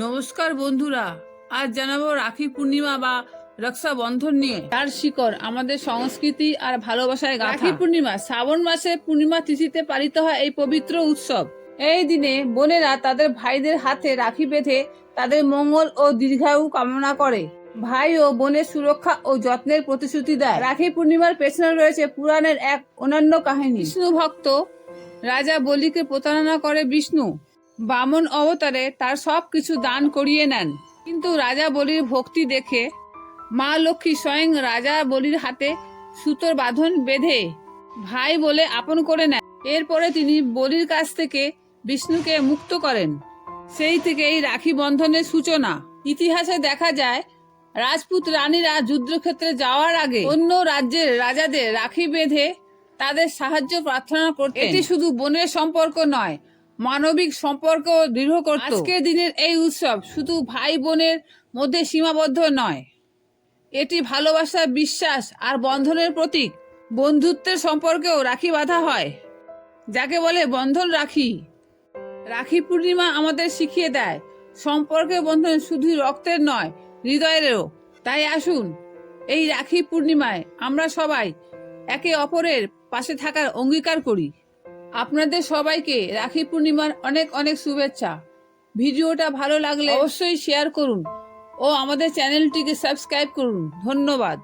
নমস্কার বন্ধুরা, আজ জানাবো রাখি পূর্ণিমা বা রক্ষাবন্ধন নিয়ে। তার শিকড় আমাদের সংস্কৃতি আর ভালোবাসায় গাঁথা। রাখি পূর্ণিমা শ্রাবণ মাসে পূর্ণিমা তিথিতে পালিত হয় এই পবিত্র উৎসব। এই দিনে বোনেরা তাদের ভাইদের হাতে রাখি বেঁধে তাদের মঙ্গল ও দীর্ঘায়ু কামনা করে। ভাই ও বোনের সুরক্ষা ও যত্নের প্রতিশ্রুতি দেয়। রাখি পূর্ণিমার পেছনে রয়েছে পুরাণের এক অনন্য কাহিনী। বিষ্ণু ভক্ত রাজা বলিকে প্রতারণা করে বিষ্ণু বামন অবতারে তার সবকিছু দান করিয়ে নেন। কিন্তু রাজা বলির ভক্তি দেখে মা লক্ষ্মী স্বয়ং রাজা বলির হাতে সুতোর বাঁধন বেঁধে ভাই বলে আপন করে নেন। এরপরে তিনি বলির কাছ থেকে বিষ্ণুকে মুক্ত করেন। সেই থেকেই রাখি বন্ধনের সূচনা। ইতিহাসে দেখা যায় রাজপুত রানীরা যুদ্ধক্ষেত্রে যাওয়ার আগে অন্য রাজ্যের রাজাদের রাখি বেঁধে তাদের সাহায্য প্রার্থনা করতেন। এটি শুধু বোনের সম্পর্ক নয়, মানবিক সম্পর্ক দৃঢ় করত। আজকের দিনের এই উৎসব শুধু ভাই বোনের মধ্যে সীমাবদ্ধ নয়, এটি ভালোবাসা, বিশ্বাস আর বন্ধনের প্রতীক। বন্ধুত্বের সম্পর্কেও রাখি বাঁধা হয়, যাকে বলে বন্ধন রাখি। রাখি পূর্ণিমা আমাদের শিখিয়ে দেয় সম্পর্কের বন্ধন শুধু রক্তের নয়, হৃদয়েরও। তাই আসুন এই রাখি পূর্ণিমায় আমরা সবাই একে অপরের পাশে থাকার অঙ্গীকার করি। আপনাদের সবাইকে রাখি পূর্ণিমার অনেক অনেক শুভেচ্ছা। ভিডিওটা ভালো লাগলে অবশ্যই শেয়ার করুন ও আমাদের চ্যানেলটিকে সাবস্ক্রাইব করুন। ধন্যবাদ।